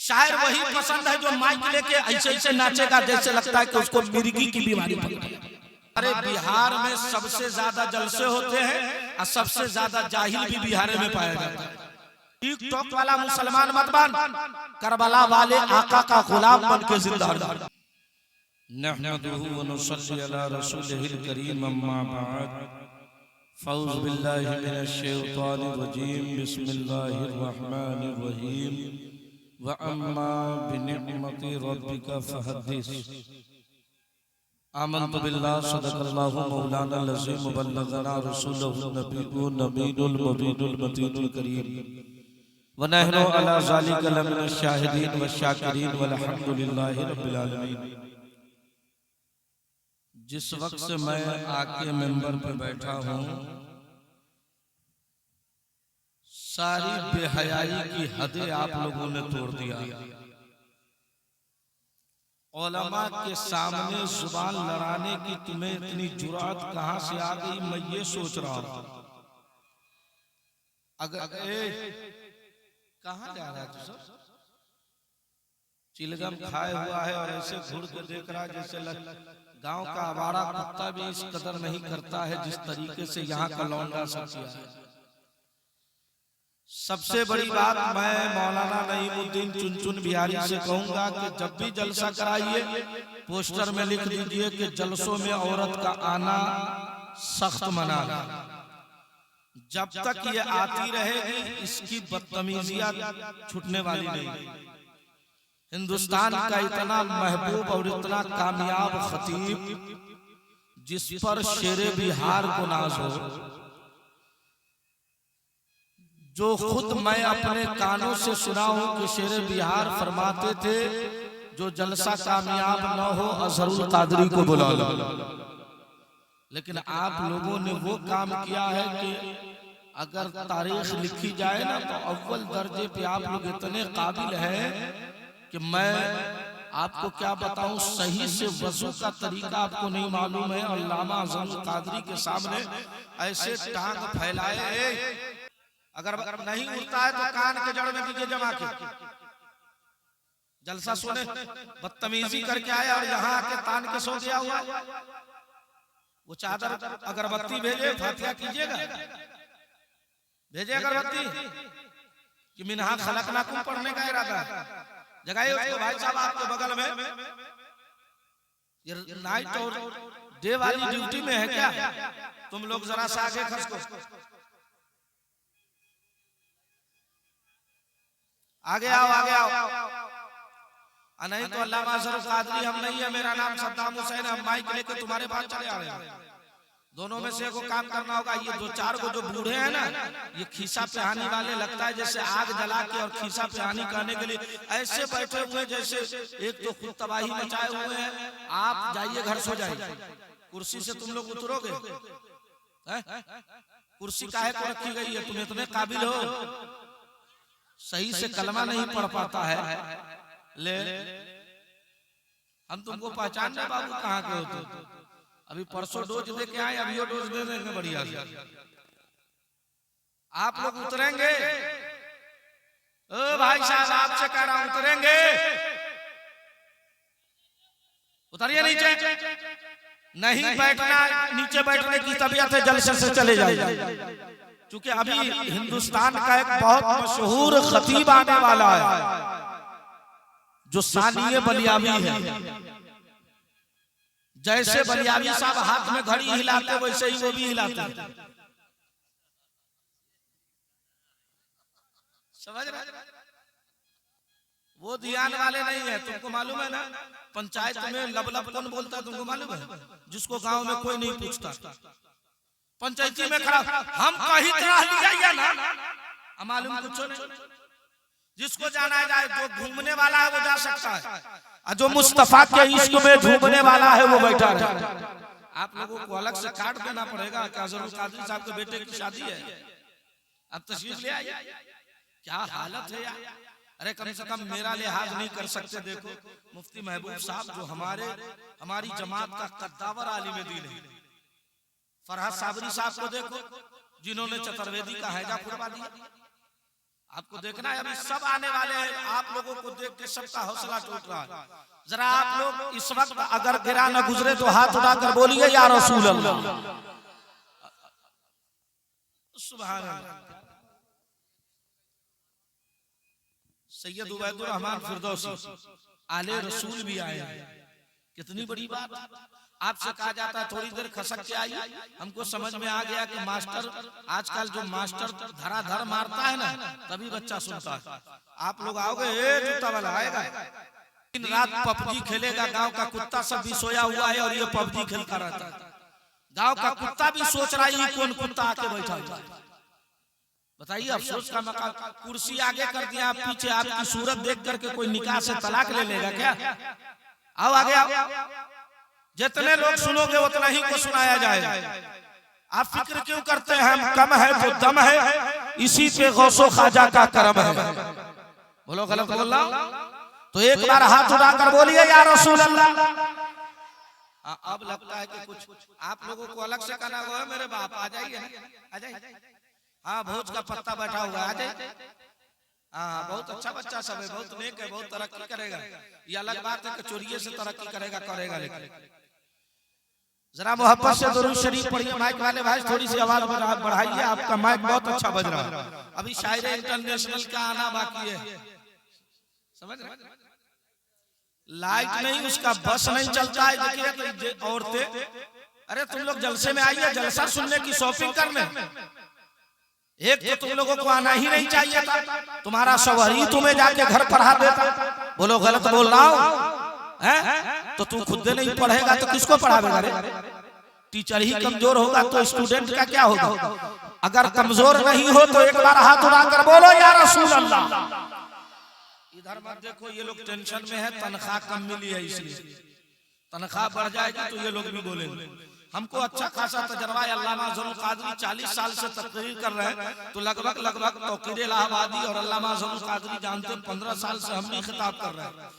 शायर वही पसंद है जो माइक लेके ऐसे ऐसे नाचेगा जैसे लगता है कि उसको मिर्गी की बीमारी पकड़ है। अरे बिहार में सबसे ज्यादा जलसे होते हैं और सबसे ज्यादा जाहिल भी बिहार में पाया जाता है। टिकटॉक वाला मुसलमान मत बन, करबला वाले आका का गुलाम बन के जिंदा रह। नहमदुहु व नुसल्ली अला रसूलिहिल करीम अम्मा बाद फ़ऊज़ु बिल्लाहि मिनश शैतानिर रजीम बिस्मिल्लाहिर रहमानिर रहीम व अम्मा बिनिअमति रब्बिका फहद्दिस। आमन्तु बिल्लाहि सदक़ल्लाहु मौलाना अज़ीम व बल्लगना रसूलुहुन नबियुन नबीयुल मुबीनुल मतीनुल करीम व नहनु अला ज़ालिका लमिनश शाहिदीन व शाकिरीन वल्हम्दुलिल्लाहि रब्बिल आलमीन। जिस वक्त से मैं आके मेंबर पे बैठा हूं, सारी बेहयाई की हदें आप लोगों ने तोड़ दिया। उलमा के सामने जुबान लड़ाने की तुम्हें इतनी जुरात कहां से आ गई, मैं ये सोच रहा हूं। अगर कहां जा रहा है तू सब? चिलगम खाए हुआ है और ऐसे घूर के देख रहा है जैसे गांव का आवारा कुत्ता भी इस कदर नहीं करता है जिस तरीके से यहाँ का लौंडा सब किया है। सबसे बड़ी बात मैं मौलाना नईमुद्दीन चुनचुन बिहारी से कहूंगा कि जब भी जलसा कराइए पोस्टर में लिख दीजिए कि जलसों में औरत का आना सख्त मना है। जब तक ये आती रहेगी इसकी बदतमीजियां छूटने वाली नहीं। हिंदुस्तान का इतना महबूब और इतना कामयाब खतीब जिस पर शेरे बिहार को नाज हो, जो खुद मैं अपने कानों से सुना हूं कि शेरे बिहार फरमाते थे जो जलसा कामयाब न हो अजहरुल कादरी को बुला लो। लेकिन आप लोगों ने वो काम किया है कि अगर तारीख लिखी जाए ना तो अव्वल दर्जे पे आप लोग इतने काबिल हैं कि मैं आपको क्या बताऊं, सही से वजू का तरीका आपको नहीं मालूम है। अल्लामा अज़हरुल कादरी के सामने ऐसे टांग फैलाए, अगर नहीं उठता है तो कान के जड़ में दीजिए जमा के। जलसा सुने बदतमीजी करके आया और यहाँ आके तान के सो गया हुआ। वो चादर अगरबत्ती भेजे, फातिहा कीजिएगा, भेजे अगरबत्ती कि मिन्हा खलकनाकुम पढ़ने का इरादा है। जगाइए उसको, भाई साहब आपके बगल में ये नाइट और डे वाली ड्यूटी में है क्या? तुम लोग जरा सा आगे खसको, आगे आओ, आगे आओ। नहीं तो अल्लामा अज़हरुल कादरी हम नहीं है, मेरा नाम सद्दाम हुसैन, हम माइक लेके तुम्हारे पास चले आ रहे हैं। दोनों में से को काम करना होगा। ये दो चार को जो बूढ़े हैं ना, ये खीसा पे आने वाले, लगता है जैसे आग जला के और खीसा पे आने करने के लिए ऐसे बैठे हुए जैसे एक तो खुद तबाही मचाए हुए हैं। आप जाइए घर सो जाइए, कुर्सी से तुम लोग उतरोगे। कुर्सी काहे को रखी गई है? तुम इतने काबिल हो, सही से कलमा नहीं पढ़ पाता है। ले हम तुमको पहचान रहे बाबू, कहाँ के हो तुम? अभी परसों डोज दे के आए, अभी डोज दे देंगे बढ़िया से। आप लोग उतरेंगे? ओ भाई साहब आपसे कह रहा हूं, उतरेंगे? उतरिए नीचे। नहीं बैठना, नीचे बैठने की तबीयत है, जलसे से चले जाइए। क्योंकि अभी हिंदुस्तान का एक बहुत मशहूर खतीब आने वाला है जो सानिए बलियावी है। जैसे बलियावी साहब हाथ में घड़ी हिलाते वैसे ही वो भी हिलाते हैं। समझ रहे? वो ध्यान वाले नहीं है, तुमको मालूम है ना। पंचायत में लब कौन बोलता है तुमको मालूम है? जिसको गांव में कोई नहीं पूछता, पंचायती में खड़ा हम कहीं तरह लिया ना, मालूम कुछ नहीं। जिसको जाना जाए, जो घूमने वाला है वो जा सकता है, और जो मुस्तफा के इश्क में झूमने वाला है वो बैठा रहे। आप लोगों को अलग से कार्ड देना पड़ेगा कि अज़हरुल कादरी साहब के बेटे की शादी है, अब तशरीफ ले आइए। क्या हालत है यार। अरे कम से कम मेरा लिहाज नहीं कर सकते? देखो मुफ्ती महबूब साहब जो हमारी जमात का कद्दावर आलिम दीन है, फरहाद साबरी साहब को देखो जिन्होंने चतुर्वेदी का हैजा फुड़वा दिया। आपको देखना है, अभी सब आने वाले हैं, आप लोगों को देख के सबका हौसला टूट रहा है। जरा आप लोग इस वक्त अगर गिरा न गुजरे तो हाथ उठाकर बोलिए या रसूल अल्लाह। सुभान अल्लाह। सैयद उबैदुर रहमान फिरदौसी आले रसूल भी आए हैं, कितनी बड़ी बात। आपसे कहा जाता है थोड़ी देर खसक के आई, हमको समझ में आ गया कि मास्टर आजकल जो मास्टर धराधर मारता है ना तभी बच्चा सुनता है। आप लोग आओगे, जूता वाला आएगा, दिन रात पबजी खेलेगा, गांव का कुत्ता सब भी सोया हुआ है और ये पबजी खेलता रहता है। गांव का कुत्ता भी सोच रहा है कौन कुत्ता आके बैठा हुआ है। बताइए अफसोस का मकाम, कुर्सी आगे कर दिया, आप पीछे आपकी सूरत देख करके कोई निकाह से तलाक ले लेगा क्या? आओ आगे आओ, जितने लोग सुनोगे उतना ही को सुनाया जाएगा। आप फिक्र क्यों करते हैं? हम कम है तो दम है, इसी पे गौसो खाजा का करम है। बोलो गलत बोल रहा हूं तो एक बार हाथ उठाकर बोलिए या रसूल अल्लाह। अब लगता है कि कुछ आप लोगों को अलग से कहना होगा, मेरे बाप आ जाइए आ जाइए। हाँ भोज का पत्ता बैठा हुआ है, आ जाइए। हाँ बहुत अच्छा बच्चा सब है, बहुत नेक है, बहुत तरक्की करेगा। ये अलग बात है कि चोरिये से तरक्की करेगा लेकिन जरा मोहब्बत से दुरूद शरीफ पढ़िए। माइक वाले भाई थोड़ी सी आवाज बढ़ाइए, आपका माइक बहुत अच्छा बज रहा है। अभी शायर इंटरनेशनल का आना बाकी है, समझ रहे? लाइट नहीं, उसका बस नहीं चलता है। देखिए तो औरतें, अरे तुम लोग जलसे में आइए, जलसा सुनने की शॉपिंग करने। एक तो तुम लोगों को आना ही नहीं चाहिए था, तुम्हारा शौहर ही तुम्हें जाके घर पढ़ा देता। बोलो गलत बोल रहा हूं? तो तू खुद नहीं पढ़ेगा तो किसको पढ़ावेगा रे? टीचर ही कमजोर होगा तो स्टूडेंट का क्या होगा? अगर कमजोर नहीं हो तो एक बार हाथ उठाकर बोलो या रसूल अल्लाह। इधर मत देखो, ये लोग टेंशन में है, तनख्वाह कम मिली है इसलिए। तनख्वाह बढ़ जाएगी तो ये लोग भी बोलेंगे। हमको अच्छा खासा तजर्बा है, अल्लामा ज़ुल्फ़ क़ादरी 40 साल से तकरीर कर रहे हैं, तो लगभग तौक़ीर इलाहाबादी और अल्लामा ज़ुल्फ़ क़ादरी जानते हैं 15 साल से हम भी खिताब कर रहे हैं।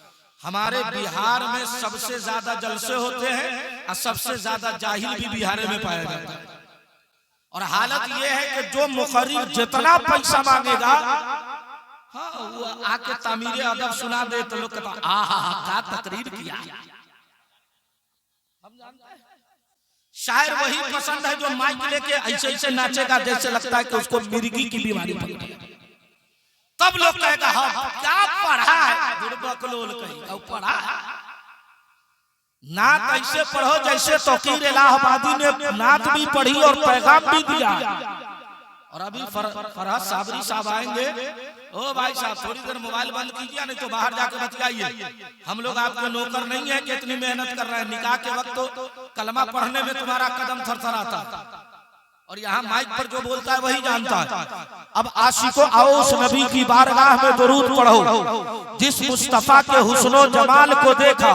हमारे बिहार में सबसे ज्यादा जलसे होते हैं और सबसे ज्यादा जाहिल भी बिहार में पाया जाता है। और हालत यह है कि जो मुक़र्रिर जितना पैसा मांगेगा, हाँ वो आके तामीर अदब सुना दे तो लोग कहते हैं आहा क्या तकरीर किया। हम जानते हैं शायर वही पसंद है जो माइक लेके ऐसे ऐसे नाचेगा जैसे लगता है कि उसको मिर्गी की बीमारी पड़ गई। तब लोग कहेगा हाँ क्या पढ़ा है, बुड़बकलोल कहीं पढ़ा है। नात ऐसे पढ़ो जैसे तौक़ीर इलाहाबादी ने नात भी पढ़ी और पैगाम भी दिया। और अभी फरहत साबरी साहब आएंगे। ओ भाई साहब थोड़ी देर मोबाइल बंद कीजिए, नहीं तो बाहर जाके बतियाइए। हम लोग आपके नौकर नहीं है कि इतनी मेहनत कर रहे हैं। निकाह के वक्त तो कलमा पढ़ने में तुम्हारा कदम थरथराता और यहाँ माइक पर जो बोलता है वही जानता है। अब आशिको आओ उस नबी की बारगाह में दुरूद पढ़ो जिस मुस्तफा के हुस्नो जमाल को देखा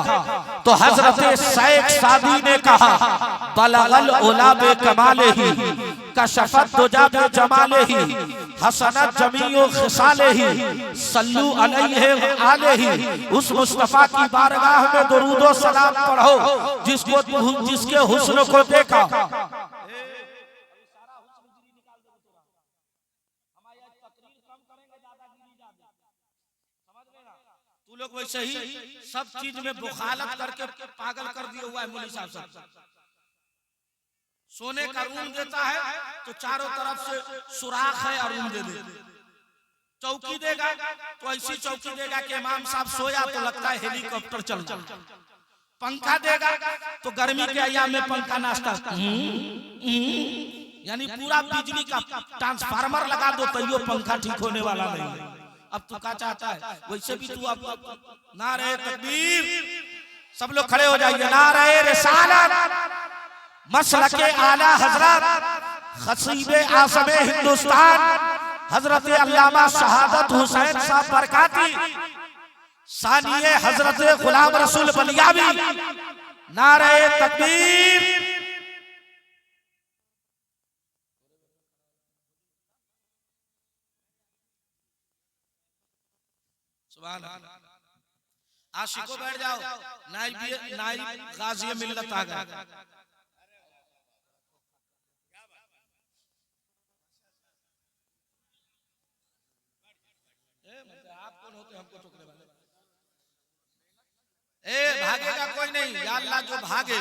तो हजरत शेख सादी ने कहा बलगल उला बे कमाले ही कशफत दुजा बे जमाले ही हसनत जमीओ खिसाले ही सल्लू अलैहि आले ही। उस मुस्तफा की बारगाह में दुरूद और सलाम पढ़ो जिसके हुस्न को देखा। तू लोग वैसे ही सब चीज में बुखालत करके पागल कर दिया हुआ है मौलवी साहब सब। सोने का रूम देता है तो चारों तरफ से सुराख है और रूम दे दे। चौकी देगा तो ऐसी चौकी देगा कि इमाम साहब सोया तो लगता है हेलीकॉप्टर चल रहा। पंखा देगा तो गर्मी के अय्याम में पंखा नाश्ता यानी पूरा बिजली का ट्रांसफार्मर लगा दो तो ये पंखा ठीक होने वाला नहीं है। अब तू क्या चाहता है? वैसे भी तू अब नारे तकबीर, सब लोग खड़े हो जाइए। नारे रिसालत मसलके आला हजरत खतीब आज़म हिंदुस्तान हजरत अल्लामा शहादत हुसैन साहब बरकाती सानिए हजरत गुलाम रसूल बलियावी। नारे तकबीर। आशिको बैठ जाओ, नाइब गाजी मिल्लत आ गया। भागेगा कोई नहीं, या अल्लाह जो भागे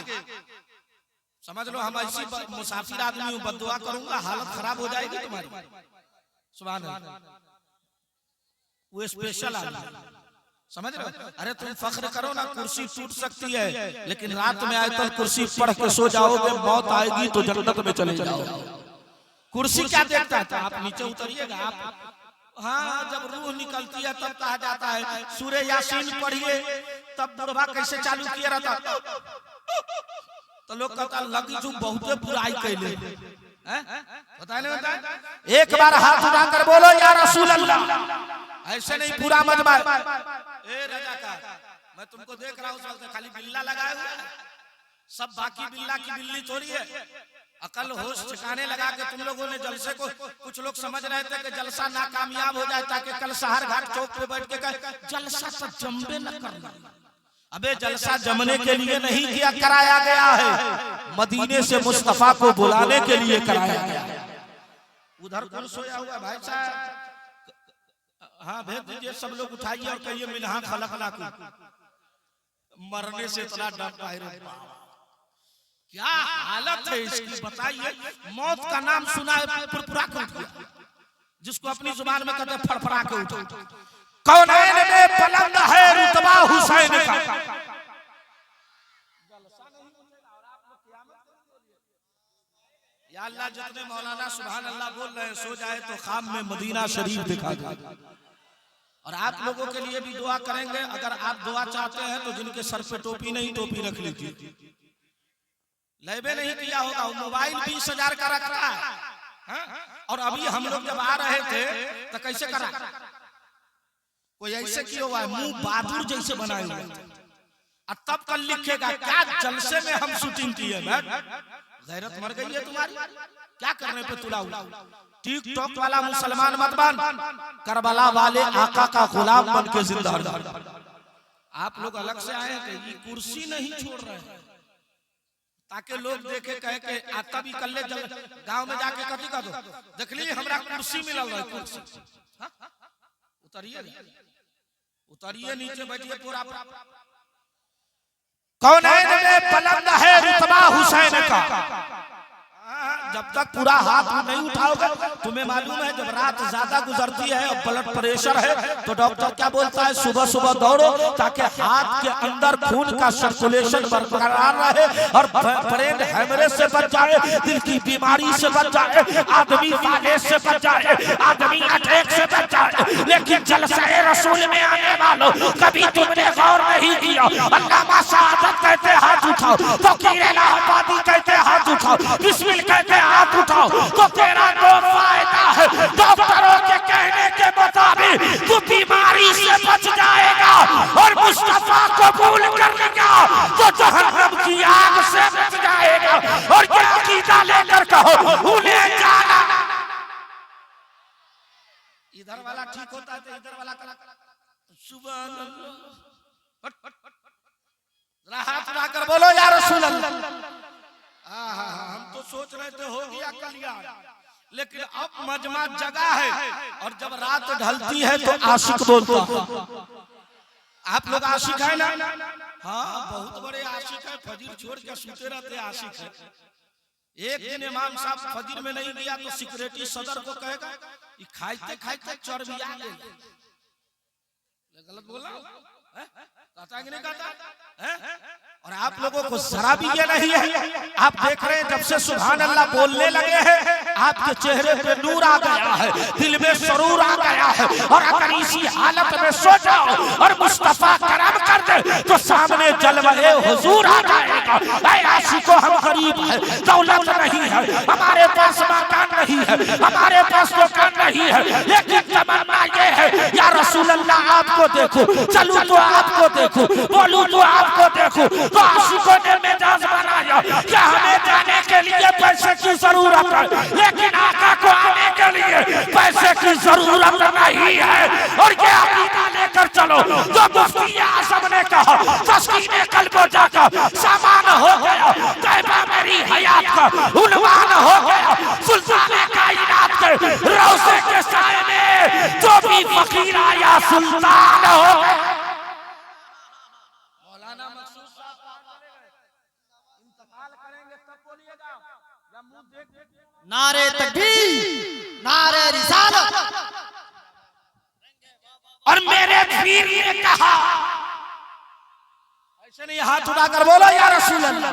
समझ लो हम ऐसी मुसाफिर आदमी हूं, बद्दुआ करूंगा हालत खराब हो जाएगी तुम्हारी। सुभान अल्लाह, वो स्पेशल आदमी समझ रहे हो। अरे तुम फख्र करो ना, कुर्सी टूट सकती है लेकिन रात में आयतल कुर्सी पढ़ के सो जाओगे, मौत आएगी तो जन्नत में चले जाओगे। कुर्सी क्या देखता है? तो आप नीचे उतरिएगा आप, हाँ जब रूह निकलती है तब कहा जाता है सूरे यासीन पढ़िए, तब बुढ़वा कैसे चालू किया रहता तो लोग कहता लगी जो बहुत बुराई कैले, पता नहीं होता। एक बार हाथ उठाकर बोलो या रसूल अल्लाह, ऐसे नहीं पूरा मजमा। ए रजा का मैं तुमको देख रहा हूँ, खाली बिल्ला लगाए हुआ है, सब बाकी बिल्ला की बिल्ली थोड़ी है। अकल होश ठिकाने लगा के तुम लोगों ने जलसे को, कुछ लोग समझ रहे थे कि जलसा नाकामयाब हो जाए ताकि कल शहर घाट चौक पे बैठ के कहे जलसा तो जमबे न करना। अबे जलसा जमने के लिए नहीं किया कराया गया है, मदीने से मुस्तफा को बुलाने के लिए कराया गया। उधर कौन सोया हुआ भाई साहब? हाँ भेज दीजिए, सब लोग उठाइए और कहिए मिन्हा खलकनाकुम। मरने से इतना डरता है, क्या हालत है इसकी बताइए। मौत का नाम सुना है फुरफुरा कर दिया, जिसको अपनी जुबान में कहते फड़फड़ा के उठा। कौनैन में बुलंद है रुतबा हुसैन का। या अल्लाह जितने मौलाना सुभान अल्लाह बोल रहे हैं सो जाए तो खाम में मदीना शरीफ दिखा दे। और आप लोगों के लिए भी दुआ करेंगे, अगर आप दुआ चाहते हैं तो जिनके सर पे टोपी नहीं टोपी रख लीजिए। लेबे नहीं किया होगा, मोबाइल 20,000 का रखा है। और अभी हम लोग जब आ रहे थे तो कैसे करा, कोई ऐसे किया हुआ है मुंह बहादुर जैसे बनाए हुए, और तब कल लिखेगा क्या जलसे में हम शूटिंग की है। गैरत मर गई है तुम्हारी, क्या करने पे तुला हुआ। टिकटॉक वाला मुसलमान मत बन, करबला वाले आका का गुलाम बन के जिंदा रह। आप लोग अलग से आए थे, ये कुर्सी नहीं छोड़ रहे हैं ताकि लोग देखे कहे के आता भी कर ले, गांव में जाके कथी कर दो देख ली हमरा कुर्सी मिलल है। कुर्सी उतरिए उतरिए नीचे बैठिए पूरा। कौनैन में बुलंद है रुतबा हुसैन का। जब तक पूरा हाथ नहीं उठाओगे, तुम्हें मालूम है जब रात ज्यादा गुजरती है और ब्लड प्रेशर है तो डॉक्टर क्या बोलता है, सुबह सुबह दौड़ो ताकि हाथ के अंदर खून का सर्कुलेशन बरकरार रहे और ब्रेन हेमरेज से बच जाए, दिल की बीमारी से बच जाए, आदमी फालेज से बच जाए, आदमी अटैक से बच जाए। लेकिन जलसे रसूल में आने वालों कभी तुमने गौर नहीं किया। अल्लामा सआदत कहते हाथ उठाओ, फकीर इलाहाबादी कहते हाथ उठाओ, बिस्मिल कहते हाथ उठाओ तो तेरा तो फायदा है। डॉक्टरों के कहने के मुताबिक तू बीमारी से बच जाएगा और मुस्तफा को कबूल कर लेगा तो जहन्नम की आग से बच जाएगा। और क्या अकीदा लेकर कहो उन्हें जाना। इधर वाला ठीक होता है तो इधर वाला सुभान अल्लाह, जरा हाथ उठाकर बोलो या रसूल अल्लाह। हम तो सोच रहे थे हो गया कल्याण, लेकिन अब मजमा जगह है और जब रात ढलती है तो आशिक बोलता है। आप लोग आशिक है ना? हाँ बहुत बड़े आशिक है, फजीर छोड़ के सोते रहते आशिक है। एक दिन इमाम साहब फजीर में नहीं दिया तो सिक्योरिटी सदर को कहेगा खाते खाते चर्बी आ गई। गलत बोला कहता है कि नहीं कहता? और आप लोगों को जरा भी ये नहीं है, आप देख रहे हैं जब से सुभान अल्लाह बोलने लगे हैं आपके चेहरे पे नूर आ गया है, दिल में सरूर आ गया है। और अगर इसी हालत में सो जाओ और मुस्तफा करम कर दे तो सामने जलवे हुजूर आ जाएगा। ऐ आशिकों हम गरीब हैं, दौलत नहीं है, हमारे पास मकान नहीं है, हमारे पास दुकान नहीं है, लेकिन तमन्ना ये है या रसूल अल्लाह आपको देखो, चलूं तो आपको देखो, बोलूं तो आपको देखो। तो आशिकों ने मिजाज बनाया कि हमें जाने के लिए पैसे की जरूरत है, लेकिन आका को आने के लिए पैसे की जरूरत नहीं है। और ये अकीदा लेकर चलो जो मुफ्ती आज़म ने कहा, तस्कीने कल्बो जाका सामान हो गया, तैबा मेरी हयात का उन्वान हो गया, सुल्तान कायनात के रोज़े के साए में जो भी फकीर आया सुल्तान हो गया। मौलाना मखसूस नारे तकबीर, नारे रिसालत। और मेरे पीर ने कहा, ऐसे नहीं हाथ उठाकर बोलो या रसूल अल्लाह।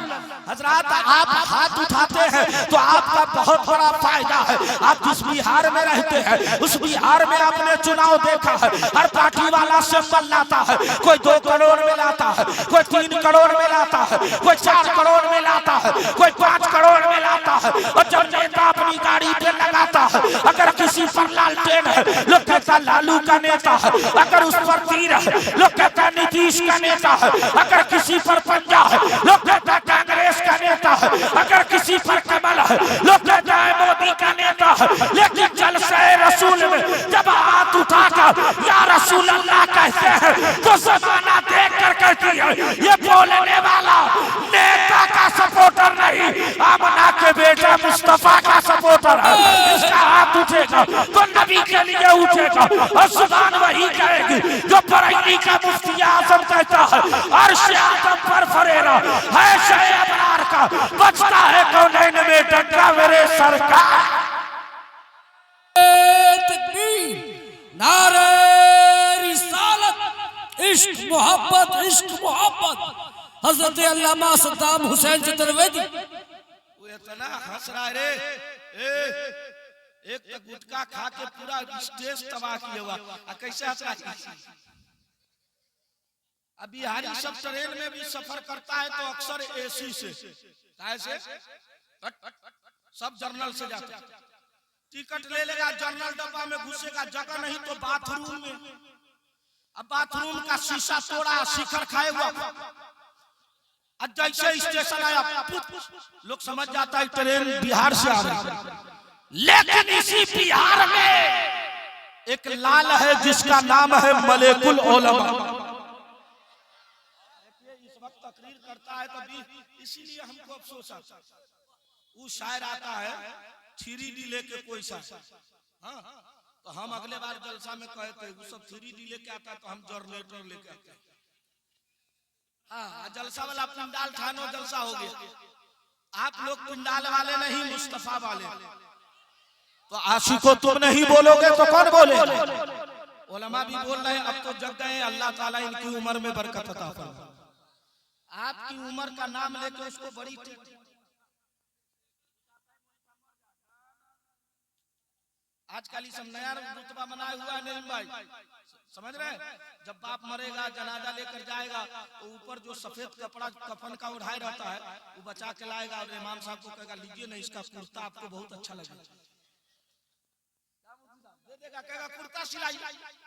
हजरात आप हाथ उठाते हैं तो आपका बहुत बड़ा फायदा है। आप जिस बिहार में रहते हैं उस बिहार में आपने चुनाव देखा है, हर पार्टी वाला सिंबल लाता है। कोई 2 करोड़ में लाता है, कोई 3 करोड़ में लाता है, कोई 4 करोड़ में लाता है, कोई 5 करोड़ में लाता है। और जब नेता अपनी गाड़ी पे लगाता है, अगर किसी पर लालटेन है लोग कहता लालू का नेता है, अगर उस पर तीर है लोग कहता नीतीश का नेता है, अगर किसी पर पंजा है लोग कहता कांग्रेस का नेता है, अगर किसी पर कमल है लोग कहता है मोदी का नेता है। लेकिन जलसे रसूल में जब हाथ उठाकर या रसूल अल्लाह कहते हैं तो जमाना देख कर कहती है ये बोलने वाला नेता का सपोर्टर नहीं, आमना के बेटा मुस्तफा का सपोर्टर है। इसका हाथ उठेगा तो नबी के लिए उठेगा और जुबान वही कहेगी जो बरेली का मुफ्ती आजम कहता है। अर्श आदम पर फरेरा है शे अबरार का, बचता है कौनैन में डंका मेरे सरकार। तकबीर, नारे रिसालत, इश्क मोहब्बत, इश्क मोहब्बत। हजरत अल्लामा सद्दाम हुसैन चतुर्वेदी वो इतना हंस रहा है रे, एक तो गुटखा खा के पूरा स्टेज तबाह किया हुआ, कैसे हंस रहा है। अब बिहारी सब ट्रेन में भी सफर करता है तो अक्सर एसी से, कैसे सब जर्नल से जाता है। टिकट ले लेगा, जर्नल डब्बा में घुसेगा, जगह नहीं तो बाथरूम में। अब बाथरूम का शीशा तोड़ा, शिखर खाए हुआ। अब जैसे स्टेशन आया लोग समझ जाता है ट्रेन बिहार से आ रही है। लेकिन इसी बिहार में एक लाल है जिसका नाम है मलेकुल उलमा। इस वक्त तकरीर करता है तभी, इसीलिए हमको अफसोस आता है। वो शायर आता है 3D लेके कोई सा, हाँ तो हम अगले बार जलसा में कहते हैं वो सब 3D लेके आता है तो हम जनरेटर लेके आते हैं। हाँ जलसा वाला पिंडाल ठानो जलसा हो गया। आप लोग पिंडाल वाले नहीं, मुस्तफा वाले। तो आशिकों तुम नहीं बोलोगे तो कौन बोलेगा? उलमा भी बोल रहे हैं अब तो जग गए, अल्लाह ताला इनकी उम्र में बरकत अता फरमाए। आपकी उम्र का नाम लेके उसको बड़ी आजकल ये सब नया रुतबा बनाया हुआ है। नहीं भाई समझ रहे हैं, जब बाप मरेगा जनाजा लेकर जाएगा तो ऊपर जो सफेद कपड़ा कफन का उठाए रहता है वो बचा के लाएगा और इमाम साहब को कहेगा लीजिए ना इसका कुर्ता आपको बहुत अच्छा लगेगा, दे देगा, कहेगा कुर्ता सिलाई।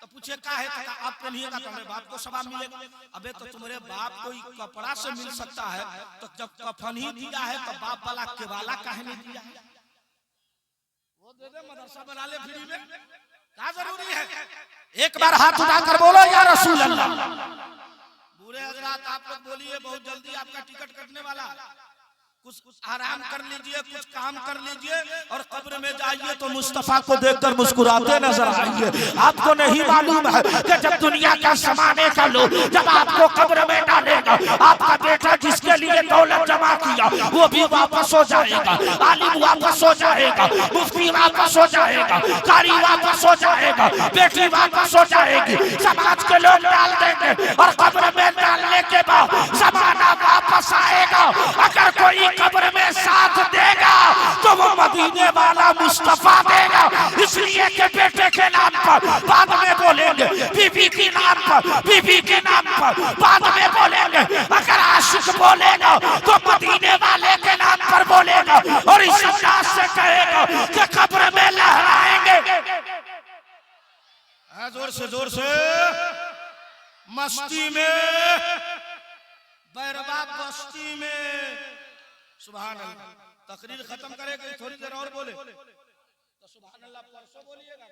तो पूछे क्या है, तो आप पहनिएगा तो हमारे बाप को सवाब मिलेगा। अबे तो तुम्हारे बाप को कपड़ा से मिल सकता है तो जब कफन ही दिया है तो बाप वाला केवाला काहे नहीं दिया है? वो दे दे, मदरसा बना ले फ्री में, क्या जरूरी है? एक बार हाथ उठाकर बोलो या रसूल अल्लाह। बुरे हजरात आप लोग बोलिए, बहुत जल्दी आपका टिकट कटने वाला। कुछ आराम कर लीजिए, कुछ काम कर लीजिए और कब्र में जाइए तो मुस्तफा को देखकर मुस्कुराते नजर आइए। आपको नहीं मालूम है कि जब दुनिया का समाने का लोग जब आपको कब्र में डालेगा, आपका बेटा जिसके लिए दौलत जमा किया वो भी वापस हो जाएगा, आलिम वापस हो जाएगा, मुफ्ती वापस हो जाएगा, कारी वापस हो जाएगा, बेटी वापस हो जाएगी, समाज के लोग डाल देंगे और कब्र में डालने के बाद जमाना वापस आएगा। अगर कोई कब्र में साथ देगा तो वो मदीने वाला मुस्तफा देगा। इसलिए के बेटे के नाम पर बाद में बोलेंगे, बीबी के नाम पर, बीबी के नाम पर बाद में बोलेंगे। अगर आशिक बोलेगा तो मदीने वाले के नाम पर बोलेगा और इस अंदाज से कहेगा कि कब्र में लहराएंगे। जोर से मस्ती में, बैरबा बस्ती में। सुभान अल्लाह। तकरीर खत्म करेगा थोड़ी देर और बोले तो सुभान अल्लाह परसों बोलिएगा।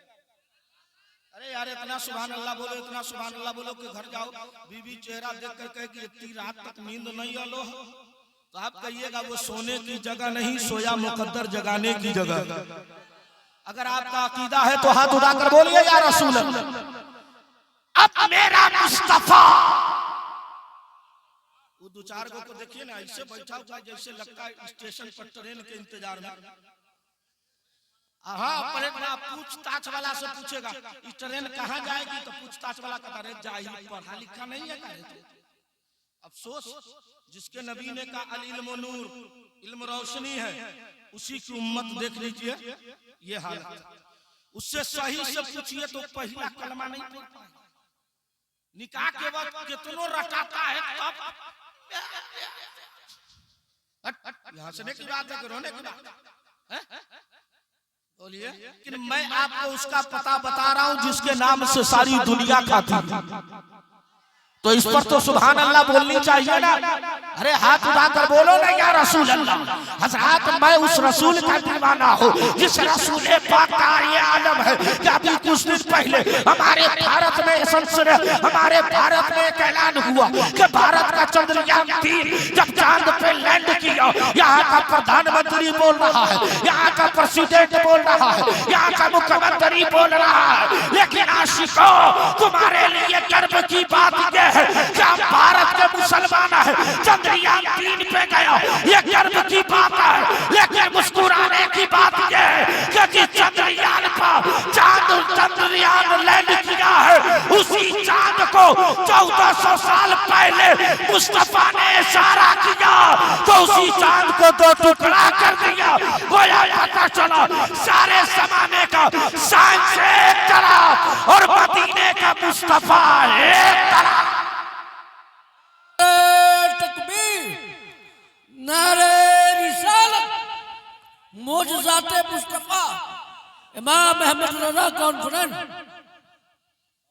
अरे यार इतना सुभान अल्लाह बोलो, इतना सुभान अल्लाह बोलो कि घर जाओ बीवी चेहरा देख कर कहे कि इतनी रात तक नींद नहीं आलो तो आप कहिएगा वो सोने की जगह नहीं, सोया मुकद्दर जगाने की जगह। अगर आपका अकीदा है तो हाथ उठाकर बोलिए या रसूल अल्लाह। अब मेरा मुस्तफा वो 2-4 को देखिए ना ऐसे बैठा हुआ जैसे लगता है स्टेशन पर ट्रेन के इंतजार में। हाँ पहले ना पूछताछ वाला से पूछेगा इस ट्रेन कहाँ जाएगी, तो पूछताछ वाला कहता रे जाहिल पढ़ा लिखा नहीं है करे तो। अफसोस जिसके नबी ने कहा अल इल्म नूर, इल्म रोशनी है, उसी की उम्मत देख लीजिए ये हालत। उससे सही से पूछिए तो पहला कलमा नहीं पढ़ पाएगा। निकाह के वक्त कितनों रटाता है तब यहाँ से की बात है, रोने की बात है? बोलिए। लेकिन मैं आपको उसका पता बता रहा हूं जिसके नाम से सारी दुनिया खाती, तो इस पर तो सुभान अल्लाह बोलनी चाहिए ना। अरे हाथ उठाकर बोलो ना या रसूल अल्लाह। हजरत मैं उस रसूल का दीवाना हूँ जिस रसूल पाक का ये आलम है कि अभी कुछ दिन पहले हमारे भारत में हमारे भारत में एक ऐलान हुआ कि भारत का चंद्रयान 3 जब चांद पे लैंड किया, यहाँ का प्रधानमंत्री बोल रहा है, यहाँ का प्रेसिडेंट बोल रहा है, यहाँ का मुख्यमंत्री बोल रहा है, लेकिन आशिकों तुम्हारे लिए गर्व की बात यह है कि हम भारत के मुसलमान है, चंद्रयान 3 पे गया, ये गर्व की बात है। लेकिन मुस्कुराने की बात यह है कि चंद्रयान पर चंद्रयान लैंड किया है, उसी चांद को 1400 साल पहले मुस्तफा ने इशारा किया तो उसी चांद को 2 टुकड़ा कर दिया। गोया पता चला सारे जमाने का साइंस एक तरफ और मदीने का मुस्तफा एक तरफ। तकबीर, नारे रिसालत, मोजज़ाते मुस्तफा, इमाम अहमद रज़ा कॉन्फ्रेंस।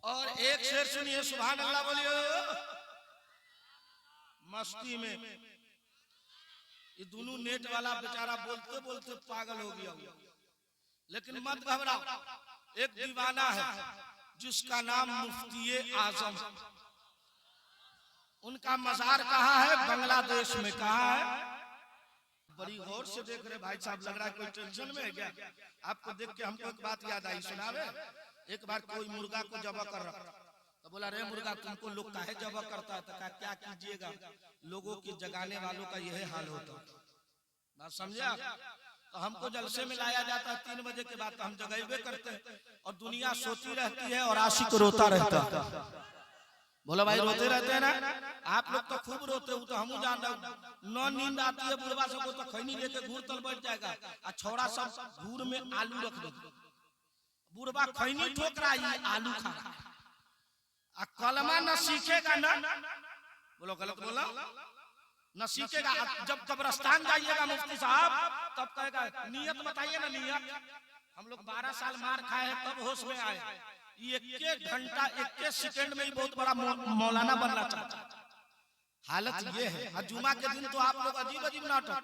और एक शेर सुनिए, सुभान अल्लाह बोलिए। मस्ती में ये दोनों नेट वाला बेचारा बोलते बोलते पागल हो गया, लेकिन मत घबराओ। एक दीवाना है जिसका नाम मुफ्ती आजम, उनका मजार कहाँ है? बांग्लादेश में। कहाँ है? बड़ी गौर से देख रहे भाई साहब, लग रहा है कोई टेंशन में है क्या? आपको देख के हमको एक बात याद आई, सुनावे। एक बार कोई मुर्गा को जबा कर रहा, तो बोला रे मुर्गा तुमको लोग काहे जबा करता है? तो कहा क्या कीजिएगा, लोगों की जगाने वालों का यही हाल होता। बात समझे? तो हमको जलसे में लाया जाता है 3 बजे के बाद, तो हम जगेबे करते हैं और दुनिया सोती रहती है और आशिक रोता रहता है। बोला भाई रोते रहते हैं ना आप लोग, तो खूब रोते हो, तो हम जान रहे। न नींद आती है बुढ़वा सबको तो खैनी लेके घूर तल बैठ जाएगा, और छोरा सब घूर में आलू रख देते। बुढ़वा खैनी ठोक रहा है, आलू खा रहा है। कलमा न सीखेगा ना, बोलो गलत बोला, न सीखेगा। जब कब्रस्तान जाइएगा मुफ्ती साहब, तब कहेगा नियत बताइए ना नियत। हम लोग 12 साल मार खाए तब होश में आए। एक घंटा 1 सेकंड में ही बहुत बड़ा मौलाना बनना चाहता है। हालत ये है। जुमा के दिन तो आप लोग अजीब अजीब नाटक,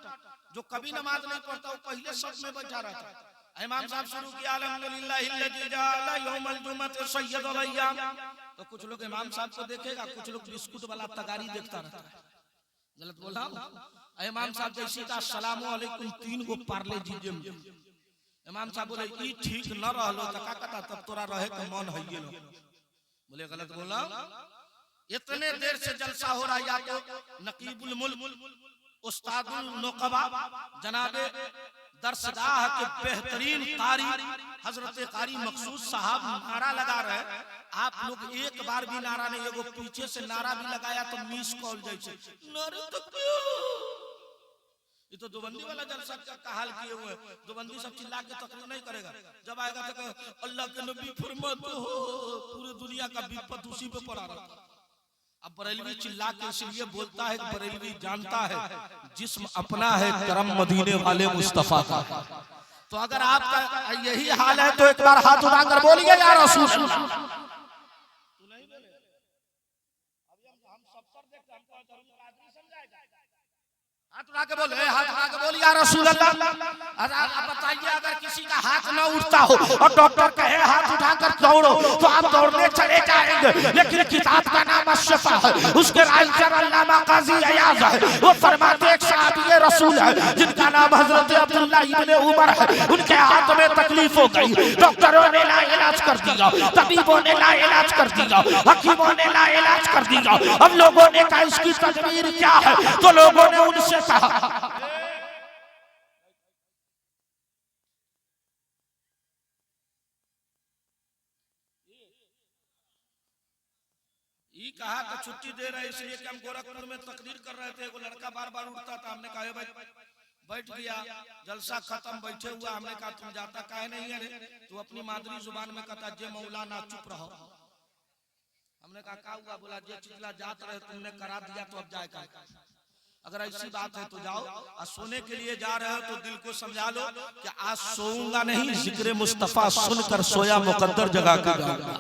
जो कभी नमाज नहीं पढ़ता वो पहले सब में बैठा रहता है। इमाम साहब शुरू किया अल्हम्दुलिल्लाहिल्लज़ी जअला यौमल जुम्मति सय्यदुल अय्याम, तो कुछ लोग इमाम साहब को देखेगा, कुछ लोग बिस्कुट वाला तगारी देखता रहता है। गलत बोल रहा हूं? इमाम साहब जैसे का अस्सलामु अलैकुम 3 गो पार्ले दीजिए। इमाम साहब बोले ई ठीक न रहलो त का कहता, तब तोरा रहे के मन है ये लो। बोले गलत बोला। इतने देर से जलसा हो रहा, या तो नकीबुल मुल्क उस्तादुल नुकबा जनाबे दरसगाह के बेहतरीन कारी हजरत कारी मकसूद साहब नारा लगा रहे। आप लोग एक बार भी नारा नहीं, एगो पीछे से नारा भी लगाया तो मिस कॉल जैसे नारे तक। ये तो दोबंदी वाला जलसा का हाल किए हुए। दोबंदी सब चिल्ला के तकलीफ नहीं करेगा, जब आएगा तो अल्लाह के नबी फरमाते हो, पूरी दुनिया का विपत उसी पे पड़ा रहता। अब बरेलवी चिल्ला के इसलिए बोलता है, बरेलवी जानता है जिस्म अपना है करम मदीने वाले मुस्तफा का। तो अगर आपका यही हाल है तो एक बार हाथ उठाकर बोलिए या रसूल अल्लाह। हाथ उठा के बोले, हाथ उठा के बोलिए या रसूल अल्लाह। आप बताइए, अगर किसी का हाथ न उठता हो और डॉक्टर कहे हाथ उठाकर दौड़ो, तो आप दौड़ने चले जाएंगे। लेकिन किताब का नाम अशफा है, उसके राइटर अल्लामा काजी अयाज है। वो फरमाते एक सहाबी रसूल है जिनका नाम हजरत अब्दुल्लाह इब्ने उमर है। उनके हाथ में तकलीफ हो गई, डॉक्टरों ने लाइलाज कर दिया, तबीबों ने लाइलाज कर दिया, हकीमों ने लाइलाज कर दिया। अब लोगों ने कहा इसकी तदबीर क्या है, तो लोगों ने उनसे कहा कहा तो छुट्टी दे रहे इसलिए कि हम गोरखपुर में तकरीर कर रहे थे, वो लड़का बार बार उठता था, हमने कहा भाई बैठ गया, जलसा खत्म, बैठे हुआ, हमने कहा तुम जाता काहे नहीं है रे, तू अपनी मादरी जुबान में कहता जे मौलाना चुप रहो। हमने कहा क्या हुआ, बोला जे चिल्ला जात रहे तुमने करा दिया तो अब जाए का, अगर ऐसी बात है तो जाओ, और सोने के लिए जा रहे हो तो दिल को समझा लो कि आज सोऊंगा नहीं, जिक्र मुस्तफा सुनकर सोया मुकद्दर जगह के जाऊंगा।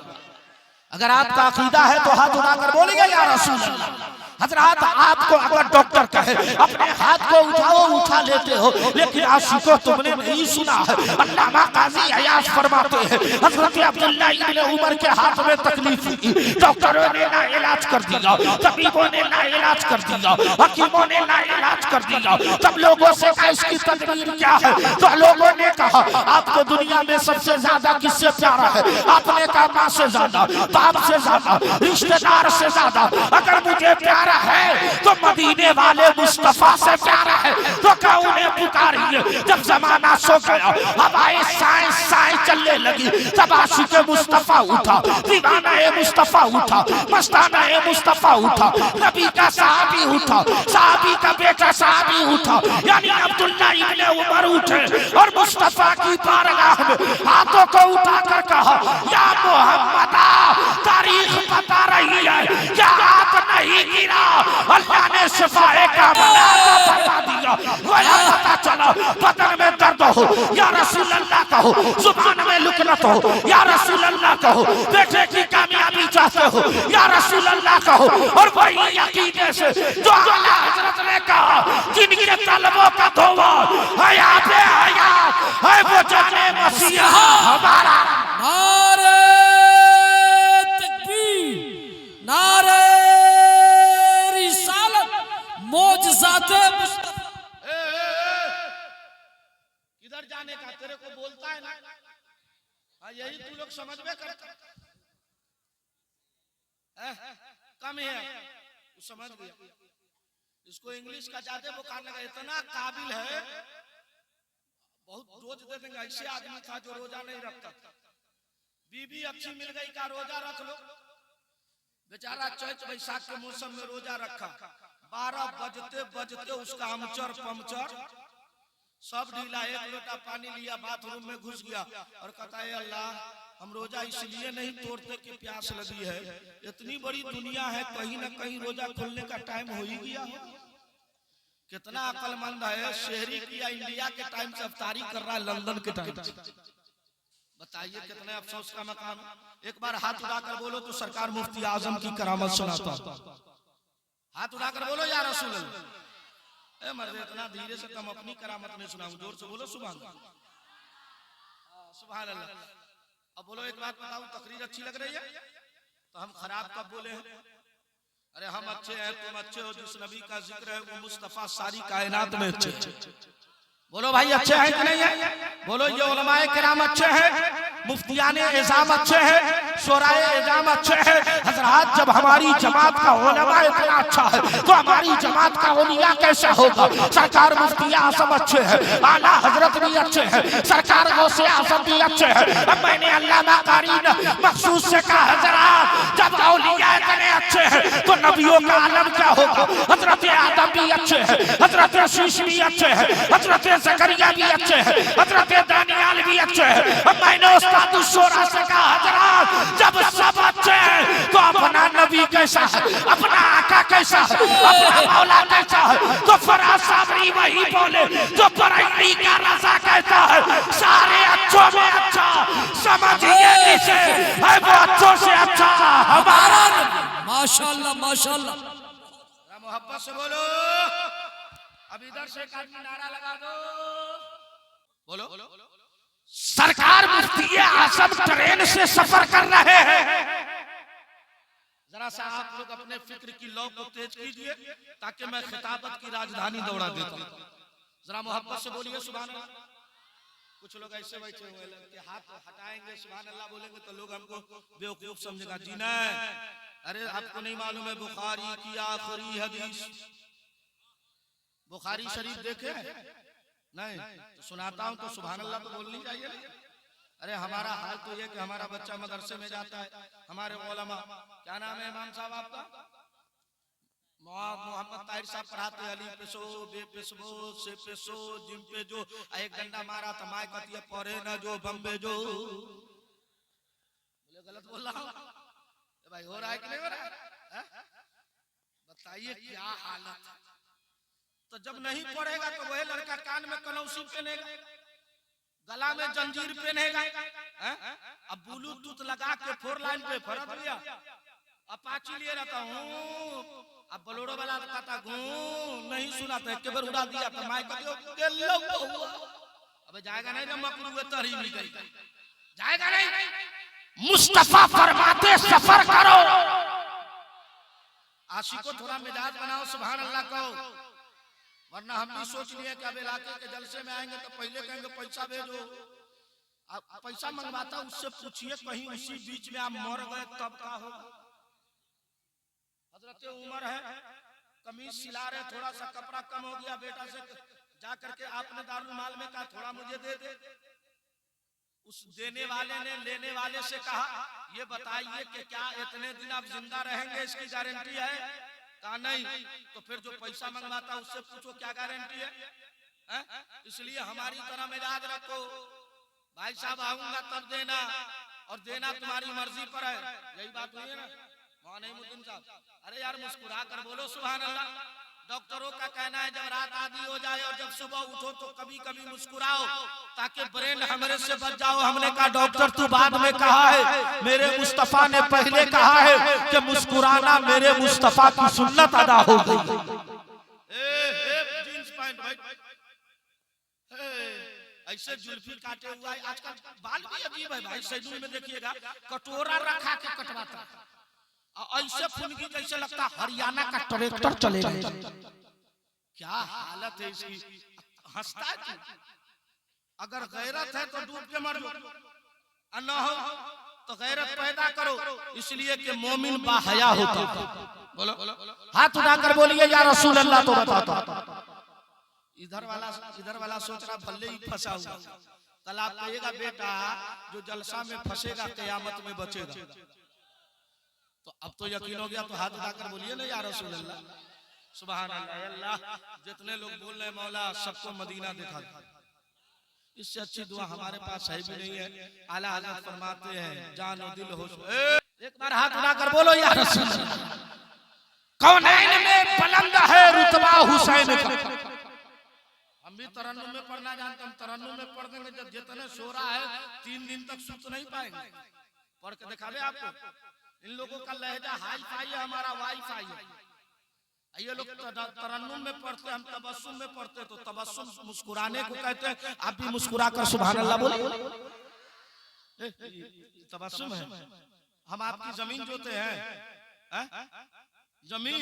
अगर आपका अकीदा है तो हाथ उठाकर बोलेंगे या रसूल अल्लाह। हजरत आपको अगर डॉक्टर कहे अपने हाथ को उठाओ, उठा लेते हो, लेकिन आशिकों तुमने नहीं सुना है। अल्लामा काजी अयाज फरमाते हैं हजरत अब्दुल्लाह इब्न उमर के हाथ में तकलीफ हुई, डॉक्टरों ने ना इलाज कर दिया, तबीबों ने ना इलाज कर दिया, हकीमों ने ना इलाज कर दिया। तब लोगों से कहा इसकी तदबीर क्या है, तो लोगों ने कहा आपको दुनिया में सबसे ज्यादा किससे प्यारा है, आपने कहा माँ से ज्यादा, बाप से ज्यादा, रिश्तेदार से ज्यादा। अगर मुझे प्यारा है तो मदीने वाले मुस्तफा से प्यारा है, तो क्या उन्हें पुकारिए। जब जमाना सो गया, हवाएं साए साए चलने लगी, तब आशिक़े मुस्तफा उठा, दीवाना ए मुस्तफा उठा, मस्ताना ए मुस्तफा उठा, नबी का सहाबी उठा, सहाबी का बेटा सहाबी उठा, यानी अब्दुल्लाह इब्न उमर उठे और मुस्तफा की बारगाह में हाथों को उठाकर कहा या मोहम्मदा, तारीख बता रही है क्या हाथ नहीं गिरा, अल्लाह ने शिफाए कामिला फरमा दिया। वह पता चला बदन में दर्द हो या रसूल अल्लाह कहो, जुबान में लुकनत हो या रसूल अल्लाह कहो, बेटे की कामयाबी चाहते हो या रसूल अल्लाह कहो, और वही यकीन से जो आला हजरत ने कहा जिनके तलबों का धोवा हयात हयात है वो जाने मसीहा हमारा। नारे तकबीर, नारे रिसालत, मौजज़ाते मुस्तफा। किधर जाने का, तेरे को बोलता है ना, यही तू लोग समझ में करता कम है, तू समझ गया। इसको इंग्लिश का ज्यादा बुखार लगा, इतना काबिल है, बहुत रोज दे देंगे। ऐसे आदमी था जो रोजा नहीं रखता, बीबी अच्छी मिल गई का रोजा रख लो, बेचारा चैत बैसाख के मौसम में रोजा रखा, 12 बजते बजते उसका हमचर पंचर सब ढीला, एक लोटा पानी लिया, बाथरूम में घुस गया और कहता है अल्लाह हम रोजा इसलिए नहीं तोड़ते कि प्यास लगी है, इतनी बड़ी दुनिया है, कहीं ना कहीं रोजा खोलने का टाइम हो ही गया। कितना अक्लमंद है, शहरी किया इंडिया के टाइम से अफ्तारी कर रहा है लंदन के टाइम से। बताइए कितने अफसोस का मकाम। एक बार हाथ उठाकर बोलो तो सरकार मुफ्ती आजम की करामत सुनाता। हाथ उठाकर बोलो या रसूल अल्लाह। ए मर्द इतना धीरे से तुम अपनी करामत नहीं सुनाऊं, जोर से बोलो सुभान अल्लाह, सुभान अल्लाह। अब बोलो एक बात बताऊं, तकरीर अच्छी लग रही है तो हम खराब कब बोले हैं? अरे हम अच्छे हैं, तुम अच्छे हो, जिस नबी का जिक्र है वो मुस्तफा सारी कायनात में अच्छे हैं। बोलो भाई अच्छे हैं कि नहीं है? बोलो ये उलमाए किराम अच्छे हैं, मुफ्तियाने एजाम अच्छे हैं, शोराए एजाम अच्छे हैं। हजरात जब हमारी जमात का उलमा इतना अच्छा है तो हमारी जमात का औलिया कैसा होगा? सरकार मुफ्ती आजम अच्छे हैं, आला हजरत भी अच्छे हैं, सरकार गौसे आजम भी अच्छे हैं। अब मैंने अल्लामा कारी मखसूस से कहा हजरात जब औलिया इतने अच्छे हैं तो नबियों का आलम क्या होगा? हजरत आदम भी अच्छे हैं, हजरत शीश भी अच्छे हैं, हजरत ज़करिया भी अच्छे हैं, हजरत दानियाल भी अच्छे हैं। अब मैंने उस्ताद शोरा से कहा हजरात जब सब अच्छे हैं तो अपना नबी कैसा है, अपना आका कैसा है, अपना मौला कैसा है? तो फराज साबरी वही बोले जो बरैली का रज़ा कहता है सारे अच्छों में अच्छा, समझिए किसे है वो अच्छों से अच्छा हमारा। माशाअल्लाह माशाअल्लाह, मोहब्बत से बोलो। अब इधर से एक आदमी नारा लगा दो, बोलो। सरकार मुफ्ती आजम ट्रेन से सफर कर रहे हैं। जरा सा आप लोग अपने फिक्र की लौ को तेज कीजिए ताकि मैं खिताबत की राजधानी दौड़ा देता हूं। जरा मोहब्बत से बोलिए सुभान अल्लाह। कुछ लोग ऐसे बैठे हुए हैं कि हाथ हटाएंगे सुभान अल्लाह बोलेंगे तो लोग हमको बेवकूफ समझेगा। जी नहीं, अरे आपको नहीं मालूम है बुखारी की आखिरी हदीस? बुखारी शरीफ देखे नहीं तो सुनाता हूं तो सुभान अल्लाह तो बोलनी चाहिए। अरे हमारा हाल तो ये कि हमारा बच्चा मदरसे में जाता है, हमारे उलमा, क्या नाम है इमाम साहब आपका, मोहम्मद ताहिर साहब पढ़ाते, अली पेशो बे पेशो से पेशो जिम पे जो एक डंडा मारा तो माय कहती है पढ़े ना जो बम्बे जो। बोले गलत बोल रहा हूं भाई, हो रहा है कि नहीं हो रहा है? बताइए क्या हालत है। तो जब नहीं पढ़ेगा तो वही लड़का कान में कनौसी पहनेगा, गला में जंजीर पहनेगा, अब ब्लूटूथ लगा के 4 लाइन पे फरक लिया, अपाची लिए रहता हूँ, अब बोलेरो वाला कहता गूं नहीं सुना था, एक बार उड़ा दिया तो माइक अब जाएगा नहीं जब मकरू तहरीम गई, जाएगा नहीं। मुस्तफा फरमाते सफर करो, आशिको थोड़ा मिजाज बनाओ, सुभान अल्लाह कहो, वरना हम भी सोच लिए कि अब इलाके के जलसे में आएंगे तो पहले कहेंगे पैसा भेजो, अब पैसा मंगवाता उससे पूछिए कहीं उसी बीच में आप मर गए तब का होगा। हजरत उमर है, कमीज सिला रहे, थोड़ा सा कपड़ा कम हो गया, बेटा से जा करके आपने दारुल माल में कहा थोड़ा मुझे दे दे, उस देने वाले ने लेने वाले से कहा ये बताइए कि क्या इतने दिन आप जिंदा रहेंगे, इसकी गारंटी है? कहा नहीं। तो फिर जो पैसा मंगवाता उससे पूछो क्या गारंटी है? इसलिए हमारी तरह मिजाज रखो, भाई साहब आऊंगा तब देना, और देना तुम्हारी मर्जी पर है, यही बात हुई है ना मौलाना साहब। अरे यार मुस्कुरा कर बोलो सुभान अल्लाह। डॉक्टरों का कहना है जब रात आधी हो जाए और जब सुबह उठो तो कभी कभी मुस्कुराओ ताकि ब्रेन हमरे से बच जाओ। हमने कहा डॉक्टर तू बाद में कहा है, मेरे मुस्तफा ने पहले कहा है कि मुस्कुराना मेरे मुस्तफा की सुन्नत अदा हो गई। जींस पैंट भाई ऐसे जुल्फी काटे हुआ है, आजकल बाल भी अजीब है भाई, सैलून में देखिएगा कटोरा रखा के कटवाता, ऐसे फुनगी जैसे लगता हरियाणा का ट्रैक्टर चलेगा। क्या हालत है इसकी, हंसता है तू। अगर गैरत है तो डूब के मर, न हो तो गैरत पैदा करो, इसलिए कि मोमिन बाहया होता। बोलो हाथ उठाकर बोलिए या रसूल अल्लाह। तो बताता इधर वाला सोच रहा भले ही फंसा हुआ, कल आप कहिएगा बेटा जो जलसा में फंसेगा क़यामत में बचेगा। तो अब तो यकीन हो गया, तो हाथ उठाकर बोलिए ना या रसूल अल्लाह। सुभान अल्लाह। जितने लोग बोल रहे मौला सबको मदीना दिखा दे, इससे अच्छी दुआ हमारे पास है भी नहीं है। आला हज़रत फरमाते हैं जान और दिल होश। एक बार हाथ उठाकर बोलो या रसूल अल्लाह। कौनैन में बुलंद है रुतबा हुसैन का। हम भी तरन्नुम में पढ़ना जानते, हम तरन्नुम में पढ़ देंगे, जब जितने सो रहा है 3 दिन तक सुत नहीं पाएंगे। पढ़ के दिखावे आपको, इन लोगों का लहजा हाई फाई है, हमारा वाई फाई है। ये लोग तरन्नुम में पढ़ते, हम तबस्सुम में पढ़ते। तो तबस्सुम मुस्कुराने को कहते हैं, आप भी मुस्कुरा कर सुभान अल्लाह बोले। तबस्सुम है। हम आपकी जमीन जोते हैं, जमीन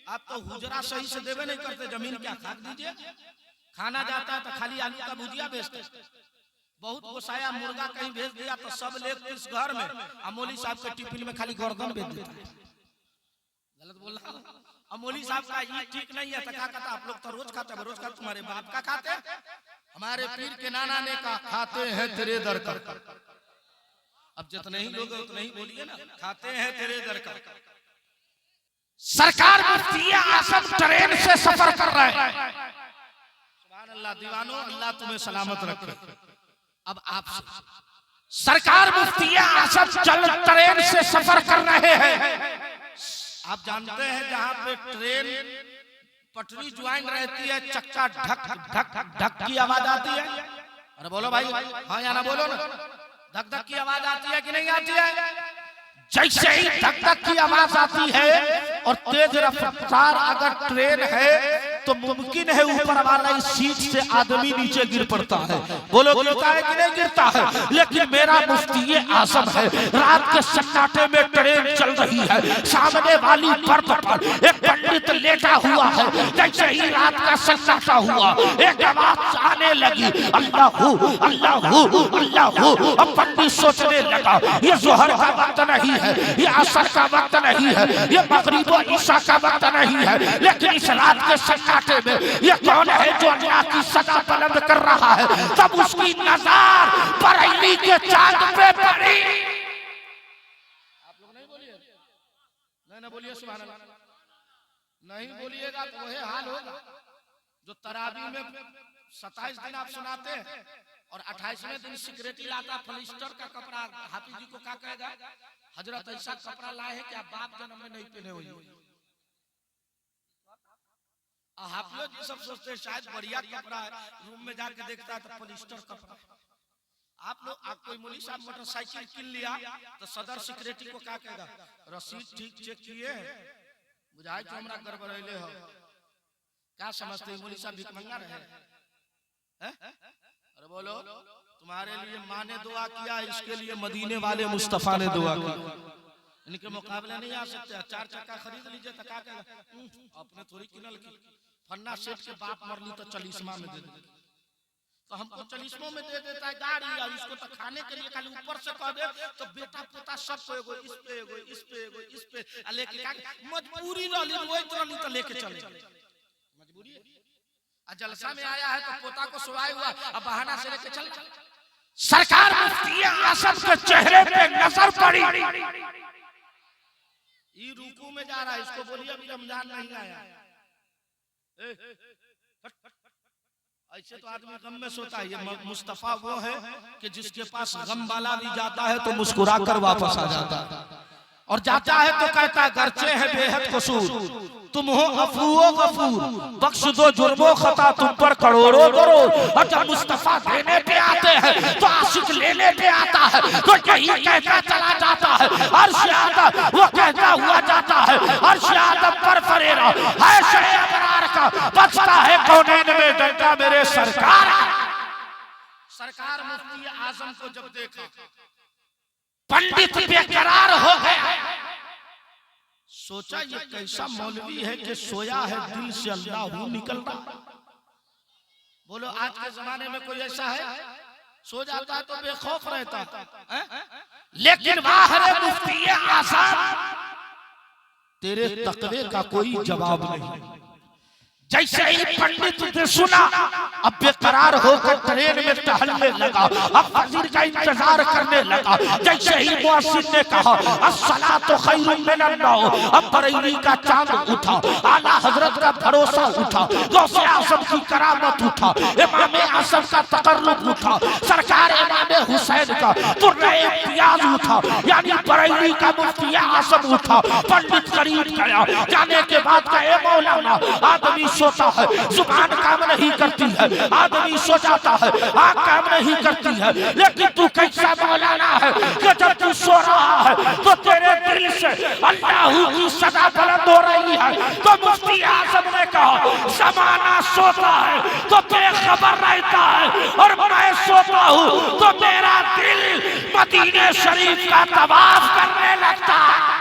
आप तो हुजरा सही से देवे नहीं करते, जमीन क्या खाक दीजिए। खाना जाता है तो खाली आलू का भुजिया बेचते, बहुत गोसाया मुर्गा कहीं भेज दिया तो सब ले इस घर में, अमोली साहब के टिफिन में खाली गर्दन भेज देता है। गलत बोल रहा हूं, अमोली साहब का ये ठीक नहीं है। तो क्या कहता आप लोग तो रोज खाते, रोज खाते, तुम्हारे बाप का खाते, हमारे पीर के नाना ने कहा खाते हैं तेरे दर का। अब जितने ही लोग उतने ही बोलिए ना, खाते हैं तेरे दर का। सरकार मुफ्ती आसम ट्रेन से सफर कर रहे हैं। सुभान अल्लाह। दीवानो अल्लाह तुम्हें सलामत रखे। अब आप सरकार मुफ्ती आसम चल ट्रेन से सफर कर रहे हैं। आप जानते हैं जहाँ पे ट्रेन पटरी ज्वाइन रहती है, चक्का ढक ढक ढक की आवाज आती है। अरे बोलो भाई, हाँ या ना बोलो ना। धक धक की आवाज आती है कि नहीं आती है? जैसे ही धक धक की आवाज आती है और तेज रफ्तार अगर ट्रेन है तो मुमकिन है ऊपर वाला इस सीट से आदमी नीचे गिर पड़ता है। बोलो गिरता है कि नहीं गिरता है? लेकिन मेरा मुफ्ती आज़म है, रात के सन्नाटे में ट्रेन चल रही है, सामने वाली बर्थ पर एक पंडित लेटा हुआ है। जैसे ही रात का सन्नाटा हुआ एक आवाज आने लगी, अल्लाह हू अल्लाह हू अल्लाह हू। अब पंडित सोचने लगा ये जोहर का वक्त नहीं है, ये असर का वक्त नहीं है, ये मगरिब व ईशा का वक्त नहीं है, लेकिन इस रात के सन्नाटे कांटे में, ये कौन है जो अल्लाह की सजा बुलंद कर रहा है। तब उसकी नजर बरेली के चांद पे पड़ी। आप लोग नहीं बोलिए, नहीं बोलिए सुभान अल्लाह, नहीं बोलिएगा तो वही हाल होगा जो तरावी में 27 दिन आप सुनाते हैं और 28वें दिन सिक्योरिटी लाता फलिस्टर का कपड़ा। हाफिज जी को क्या कहेगा, हजरत ऐसा कपड़ा लाए हैं कि आप बाप जन्म में नहीं पहने हुए। हाफिज जी सब सोचते हैं शायद बढ़िया कपड़ा है, रूम में जाके देखता है तो फलिस्टर कपड़ा। आप लोग कोई मौलवी साहब मोटरसाइकिल किन लिया तो सदर सिक्योरिटी को क्या कहेगा, रसीद ठीक चेक किए, बुझाए तो हमरा गड़बड़ैले हो। क्या समझते हैं मौलवी साहब भिखमंगा रहे हैं? अरे बोलो, तुम्हारे लिए माँ ने दुआ किया, इसके लिए मदीने वाले मुस्तफा ने दुआ की। इनके मुकाबले नहीं आ सकते। 4 चक्का खरीद लीजिए तो क्या कहेगा, अपने थोड़ी किनल की, फन्ना सेठ के बाप मरली तो 40वां में दे दे, तो हमको 40वां में दे देता है गाड़ी, और इसको तो खाने के लिए खाली ऊपर से कह दे तो बेटा पोता सबको एगो इस पे एगो इस पे एगो इस पे लेके मजबूरी रहली तो लेके चले, मजबूरी है। जलसा में आया है तो पोता को सुवाई हुआ, अब बहाना से लेके चल। सरकार मुफ्ती आसम के चेहरे पे नजर पड़ी, ये रुकू में जा रहा है, इसको बोलिए अभी रमजान नहीं आया। ऐसे तो आदमी गम में सोता है। ये मुस्तफा वो है कि जिसके पास गम वाला भी जाता है तो मुस्कुरा कर वापस आ जाता है, और जाता है तो कहता है गर्चे है बेहद कसूर, तुम हो अफूओ गफूर, बख्श दो जुर्मो खता तुम पर करोड़ों करोड़। और जब मुस्तफा देने पे आते हैं तो आशिक लेने पे आता है, तो यही कहता चला जाता है अर्श आदम, वो कहता हुआ जाता है अर्श आदम पर फरेरा है शहे अबरार का, बचता है कौनैन में डंका मेरे सरकार। सरकार मुफ्ती आजम को जब देखा पंडित बेकरार हो गया, सोचा ये कैसा मौलवी है कि सोया है दिल से अल्लाह निकल रहा। बोलो आज के जमाने में कोई ऐसा है, सो जाता है तो बेखौफ रहता है, लेकिन बाहर मुफ्ती आज़म तेरे तकवे का कोई जवाब नहीं। जैसे ही पंडित ने सुना अब बेकरार होकर ट्रेन में टहलने लगा, अब फजीर का इंतजार करने लगा। जैसे ही मुअज्जिन ने कहा अस्सलातु खैरुम मिनन नौम, अब बरेली का चांद उठा, आला हजरत का भरोसा उठा, गौसे आज़म की करामत उठा, इमाम आज़म का तकर्रुब उठा, सरकार इमाम हुसैन का तुर्रे इम्तियाज उठा, यानी बरेली का मुफ्ती आज़म उठा। पंडित करीब गया, जाने के बाद कहे मौलाना आदमी सोता है जुबान काम नहीं करती है, आदमी सो जाता है आँख काम नहीं करती है, लेकिन तू कैसा मौलाना है कि जब तू सो रहा है तो तेरे दिल से अल्लाह की सदा बुलंद हो रही है। तो मुफ्ती आज़म ने कहा ज़माना सोता है तो बेखबर रहता है, और मैं सोता हूँ तो मेरा दिल मदीने शरीफ का तवाफ करने लगता है।